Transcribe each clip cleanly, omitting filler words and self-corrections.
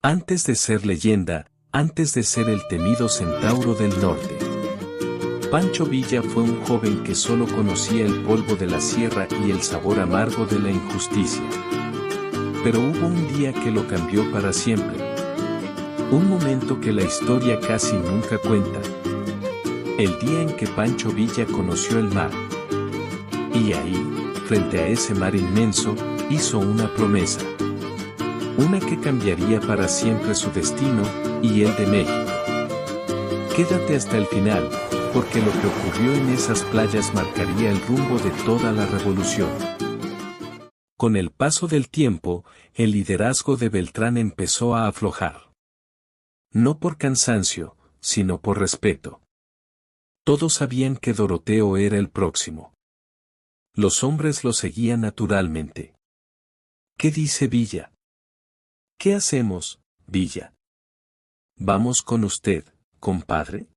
Antes de ser leyenda, antes de ser el temido centauro del norte. Pancho Villa fue un joven que solo conocía el polvo de la sierra y el sabor amargo de la injusticia. Pero hubo un día que lo cambió para siempre. Un momento que la historia casi nunca cuenta. El día en que Pancho Villa conoció el mar. Y ahí, frente a ese mar inmenso, hizo una promesa. Una que cambiaría para siempre su destino, y el de México. Quédate hasta el final, porque lo que ocurrió en esas playas marcaría el rumbo de toda la revolución. Con el paso del tiempo, el liderazgo de Beltrán empezó a aflojar. No por cansancio, sino por respeto. Todos sabían que Doroteo era el próximo. Los hombres lo seguían naturalmente. ¿Qué dice Villa? ¿Qué hacemos, Villa? ¿Vamos con usted, compadre?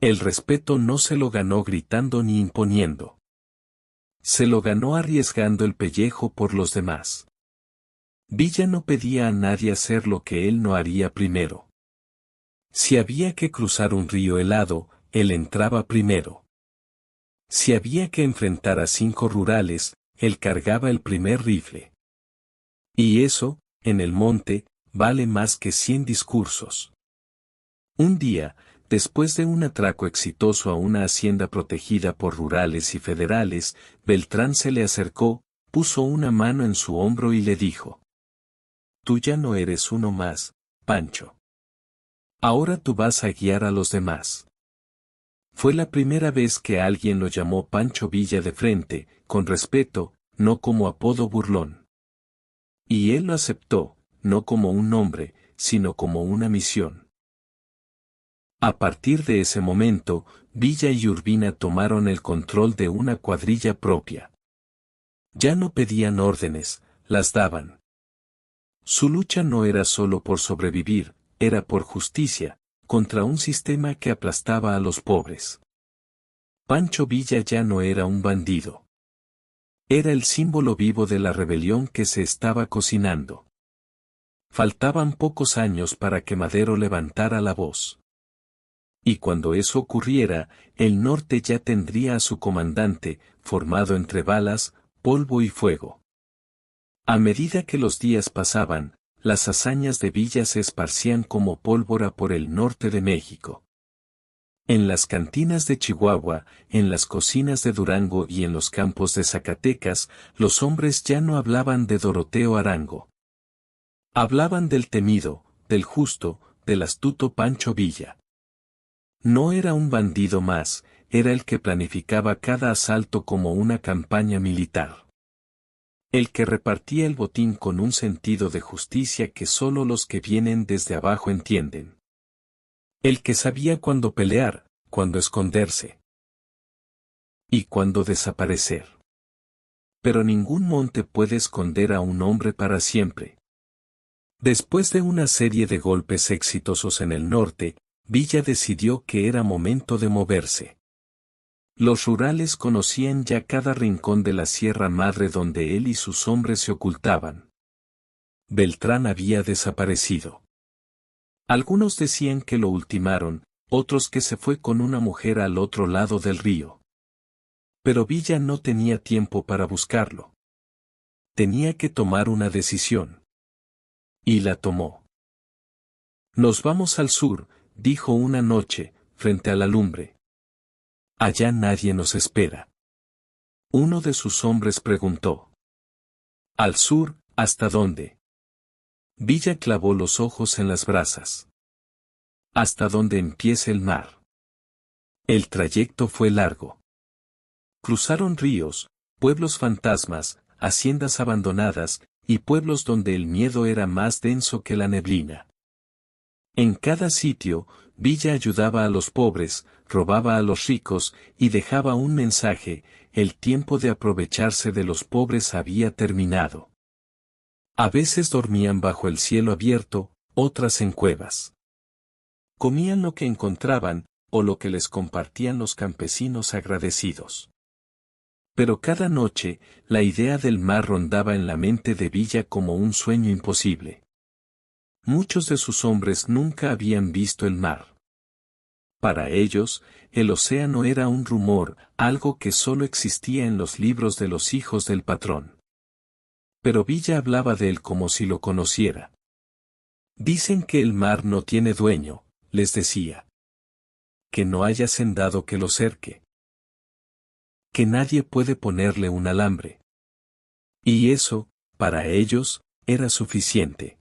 El respeto no se lo ganó gritando ni imponiendo. Se lo ganó arriesgando el pellejo por los demás. Villa no pedía a nadie hacer lo que él no haría primero. Si había que cruzar un río helado, él entraba primero. Si había que enfrentar a 5 rurales, él cargaba el primer rifle. Y eso, en el monte, vale más que 100 discursos. Un día, después de un atraco exitoso a una hacienda protegida por rurales y federales, Beltrán se le acercó, puso una mano en su hombro y le dijo: «Tú ya no eres uno más, Pancho. Ahora tú vas a guiar a los demás». Fue la primera vez que alguien lo llamó Pancho Villa de frente, con respeto, no como apodo burlón. Y él lo aceptó, no como un nombre, sino como una misión. A partir de ese momento, Villa y Urbina tomaron el control de una cuadrilla propia. Ya no pedían órdenes, las daban. Su lucha no era solo por sobrevivir, era por justicia, contra un sistema que aplastaba a los pobres. Pancho Villa ya no era un bandido. Era el símbolo vivo de la rebelión que se estaba cocinando. Faltaban pocos años para que Madero levantara la voz. Y cuando eso ocurriera, el norte ya tendría a su comandante, formado entre balas, polvo y fuego. A medida que los días pasaban, las hazañas de Villa se esparcían como pólvora por el norte de México. En las cantinas de Chihuahua, en las cocinas de Durango y en los campos de Zacatecas, los hombres ya no hablaban de Doroteo Arango. Hablaban del temido, del justo, del astuto Pancho Villa. No era un bandido más, era el que planificaba cada asalto como una campaña militar. El que repartía el botín con un sentido de justicia que solo los que vienen desde abajo entienden. El que sabía cuándo pelear, cuándo esconderse. Y cuándo desaparecer. Pero ningún monte puede esconder a un hombre para siempre. Después de una serie de golpes exitosos en el norte, Villa decidió que era momento de moverse. Los rurales conocían ya cada rincón de la Sierra Madre donde él y sus hombres se ocultaban. Beltrán había desaparecido. Algunos decían que lo ultimaron, otros que se fue con una mujer al otro lado del río. Pero Villa no tenía tiempo para buscarlo. Tenía que tomar una decisión. Y la tomó. «Nos vamos al sur», dijo una noche, frente a la lumbre. «Allá nadie nos espera». Uno de sus hombres preguntó: «¿Al sur, hasta dónde?» Villa clavó los ojos en las brasas. «Hasta donde empiece el mar». El trayecto fue largo. Cruzaron ríos, pueblos fantasmas, haciendas abandonadas, y pueblos donde el miedo era más denso que la neblina. En cada sitio, Villa ayudaba a los pobres, robaba a los ricos, y dejaba un mensaje: el tiempo de aprovecharse de los pobres había terminado. A veces dormían bajo el cielo abierto, otras en cuevas. Comían lo que encontraban, o lo que les compartían los campesinos agradecidos. Pero cada noche, la idea del mar rondaba en la mente de Villa como un sueño imposible. Muchos de sus hombres nunca habían visto el mar. Para ellos, el océano era un rumor, algo que solo existía en los libros de los hijos del patrón. Pero Villa hablaba de él como si lo conociera. Dicen que el mar no tiene dueño, les decía. Que no haya sendado que lo cerque. Que nadie puede ponerle un alambre. Y eso, para ellos, era suficiente.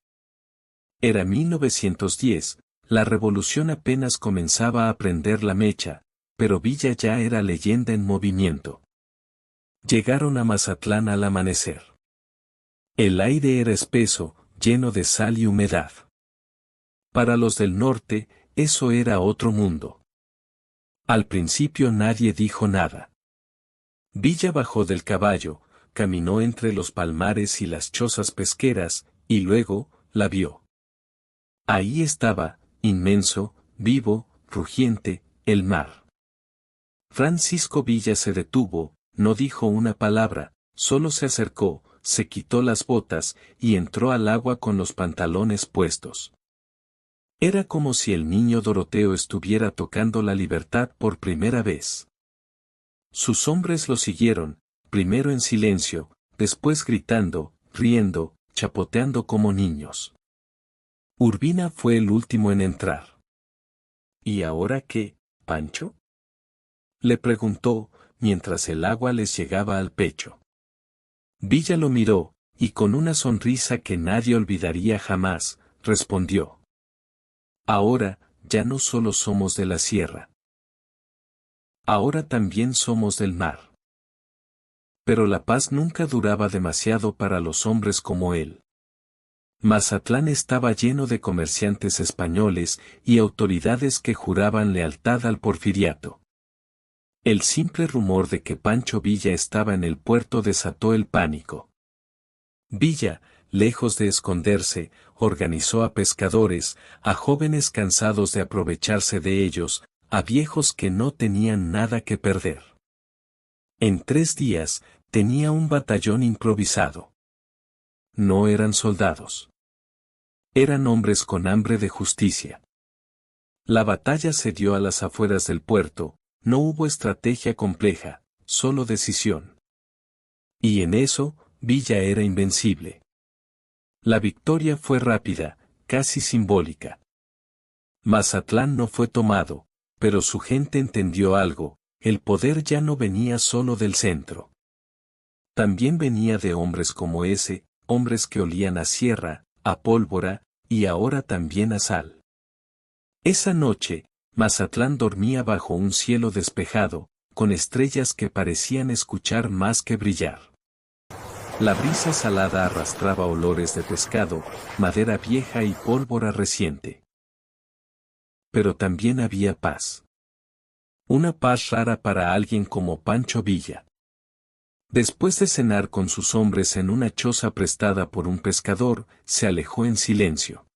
Era 1910, la revolución apenas comenzaba a prender la mecha, pero Villa ya era leyenda en movimiento. Llegaron a Mazatlán al amanecer. El aire era espeso, lleno de sal y humedad. Para los del norte, eso era otro mundo. Al principio nadie dijo nada. Villa bajó del caballo, caminó entre los palmares y las chozas pesqueras, y luego, la vio. Ahí estaba, inmenso, vivo, rugiente, el mar. Francisco Villa se detuvo, no dijo una palabra, solo se acercó, se quitó las botas, y entró al agua con los pantalones puestos. Era como si el niño Doroteo estuviera tocando la libertad por primera vez. Sus hombres lo siguieron, primero en silencio, después gritando, riendo, chapoteando como niños. Urbina fue el último en entrar. ¿Y ahora qué, Pancho? Le preguntó, mientras el agua les llegaba al pecho. Villa lo miró, y con una sonrisa que nadie olvidaría jamás, respondió. Ahora, ya no solo somos de la sierra. Ahora también somos del mar. Pero la paz nunca duraba demasiado para los hombres como él. Mazatlán estaba lleno de comerciantes españoles y autoridades que juraban lealtad al porfiriato. El simple rumor de que Pancho Villa estaba en el puerto desató el pánico. Villa, lejos de esconderse, organizó a pescadores, a jóvenes cansados de aprovecharse de ellos, a viejos que no tenían nada que perder. En 3 días, tenía un batallón improvisado. No eran soldados. Eran hombres con hambre de justicia. La batalla se dio a las afueras del puerto, no hubo estrategia compleja, solo decisión. Y en eso, Villa era invencible. La victoria fue rápida, casi simbólica. Mazatlán no fue tomado, pero su gente entendió algo, el poder ya no venía solo del centro. También venía de hombres como ese, hombres que olían a sierra, a pólvora, y ahora también a sal. Esa noche, Mazatlán dormía bajo un cielo despejado, con estrellas que parecían escuchar más que brillar. La brisa salada arrastraba olores de pescado, madera vieja y pólvora reciente. Pero también había paz. Una paz rara para alguien como Pancho Villa. Después de cenar con sus hombres en una choza prestada por un pescador, se alejó en silencio.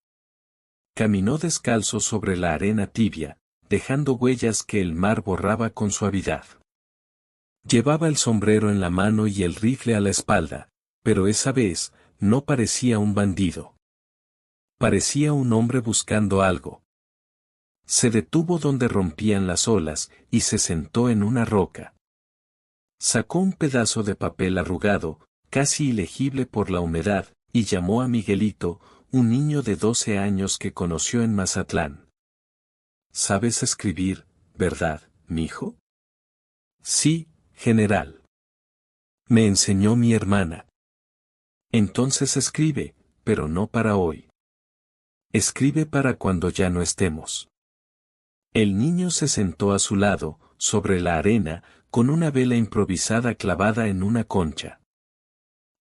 Caminó descalzo sobre la arena tibia, dejando huellas que el mar borraba con suavidad. Llevaba el sombrero en la mano y el rifle a la espalda, pero esa vez, no parecía un bandido. Parecía un hombre buscando algo. Se detuvo donde rompían las olas, y se sentó en una roca. Sacó un pedazo de papel arrugado, casi ilegible por la humedad, y llamó a Miguelito, un niño de 12 años que conoció en Mazatlán. ¿Sabes escribir, verdad, mijo? Sí, general. Me enseñó mi hermana. Entonces escribe, pero no para hoy. Escribe para cuando ya no estemos. El niño se sentó a su lado, sobre la arena, con una vela improvisada clavada en una concha.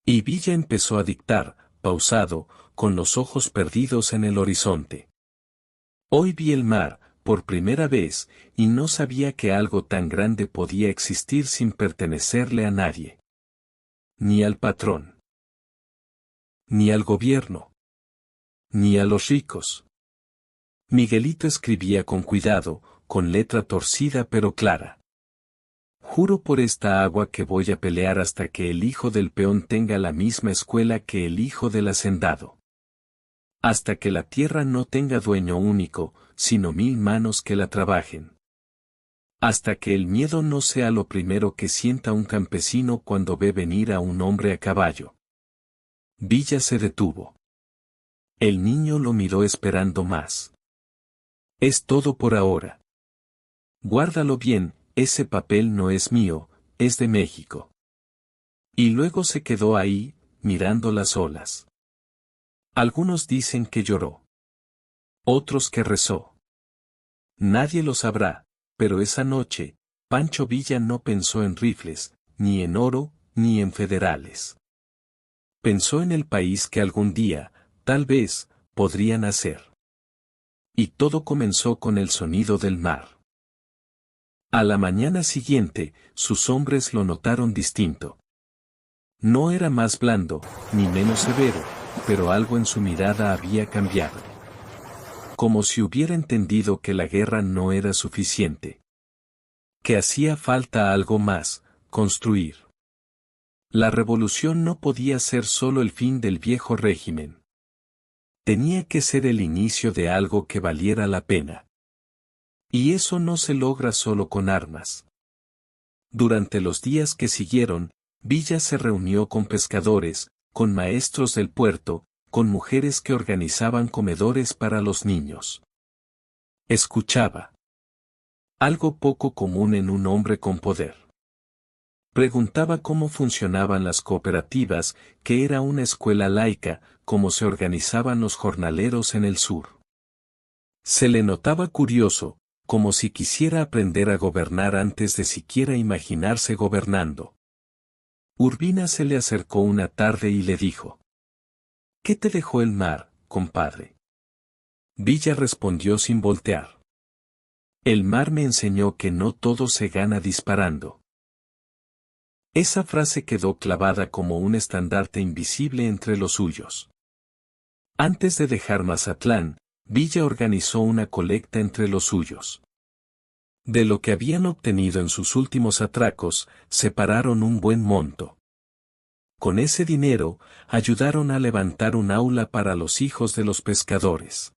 Y Villa empezó a dictar, pausado, con los ojos perdidos en el horizonte. Hoy vi el mar, por primera vez, y no sabía que algo tan grande podía existir sin pertenecerle a nadie. Ni al patrón. Ni al gobierno. Ni a los ricos. Miguelito escribía con cuidado, con letra torcida pero clara. Juro por esta agua que voy a pelear hasta que el hijo del peón tenga la misma escuela que el hijo del hacendado. Hasta que la tierra no tenga dueño único, sino 1000 manos que la trabajen. Hasta que el miedo no sea lo primero que sienta un campesino cuando ve venir a un hombre a caballo. Villa se detuvo. El niño lo miró esperando más. Es todo por ahora. Guárdalo bien, ese papel no es mío, es de México. Y luego se quedó ahí, mirando las olas. Algunos dicen que lloró. Otros que rezó. Nadie lo sabrá, pero esa noche, Pancho Villa no pensó en rifles, ni en oro, ni en federales. Pensó en el país que algún día, tal vez, podría nacer. Y todo comenzó con el sonido del mar. A la mañana siguiente, sus hombres lo notaron distinto. No era más blando, ni menos severo, pero algo en su mirada había cambiado. Como si hubiera entendido que la guerra no era suficiente. Que hacía falta algo más, construir. La revolución no podía ser solo el fin del viejo régimen. Tenía que ser el inicio de algo que valiera la pena. Y eso no se logra solo con armas. Durante los días que siguieron, Villa se reunió con pescadores, con maestros del puerto, con mujeres que organizaban comedores para los niños. Escuchaba. Algo poco común en un hombre con poder. Preguntaba cómo funcionaban las cooperativas, que era una escuela laica, cómo se organizaban los jornaleros en el sur. Se le notaba curioso, como si quisiera aprender a gobernar antes de siquiera imaginarse gobernando. Urbina se le acercó una tarde y le dijo: ¿Qué te dejó el mar, compadre? Villa respondió sin voltear. El mar me enseñó que no todo se gana disparando. Esa frase quedó clavada como un estandarte invisible entre los suyos. Antes de dejar Mazatlán, Villa organizó una colecta entre los suyos. De lo que habían obtenido en sus últimos atracos, separaron un buen monto. Con ese dinero, ayudaron a levantar un aula para los hijos de los pescadores.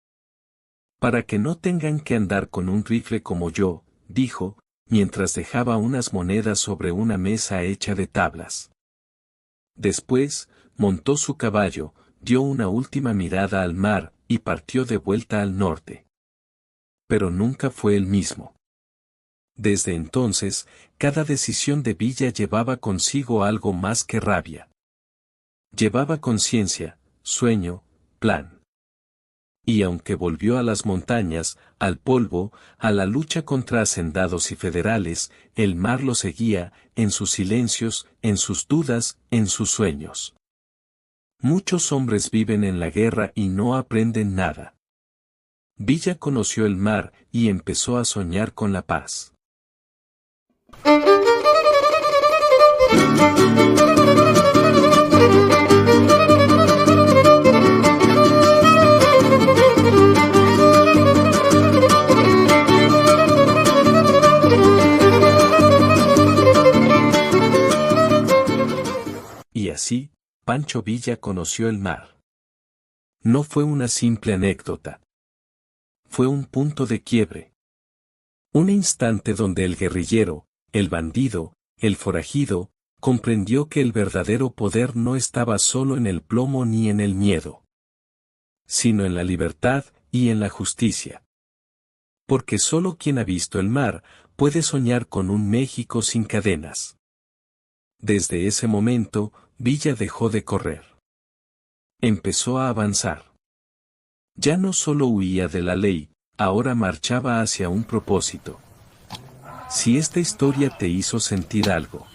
Para que no tengan que andar con un rifle como yo, dijo, mientras dejaba unas monedas sobre una mesa hecha de tablas. Después, montó su caballo, dio una última mirada al mar, y partió de vuelta al norte. Pero nunca fue el mismo. Desde entonces, cada decisión de Villa llevaba consigo algo más que rabia. Llevaba conciencia, sueño, plan. Y aunque volvió a las montañas, al polvo, a la lucha contra hacendados y federales, el mar lo seguía, en sus silencios, en sus dudas, en sus sueños. Muchos hombres viven en la guerra y no aprenden nada. Villa conoció el mar y empezó a soñar con la paz. Y así, Pancho Villa conoció el mar. No fue una simple anécdota. Fue un punto de quiebre. Un instante donde el guerrillero, el bandido, el forajido, comprendió que el verdadero poder no estaba solo en el plomo ni en el miedo, sino en la libertad y en la justicia. Porque solo quien ha visto el mar puede soñar con un México sin cadenas. Desde ese momento, Villa dejó de correr. Empezó a avanzar. Ya no solo huía de la ley, ahora marchaba hacia un propósito. Si esta historia te hizo sentir algo,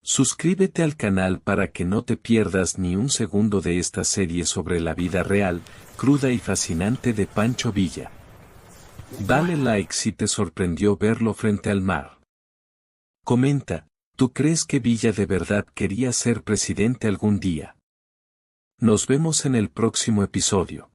suscríbete al canal para que no te pierdas ni un segundo de esta serie sobre la vida real, cruda y fascinante de Pancho Villa. Dale like si te sorprendió verlo frente al mar. Comenta, ¿tú crees que Villa de verdad quería ser presidente algún día? Nos vemos en el próximo episodio.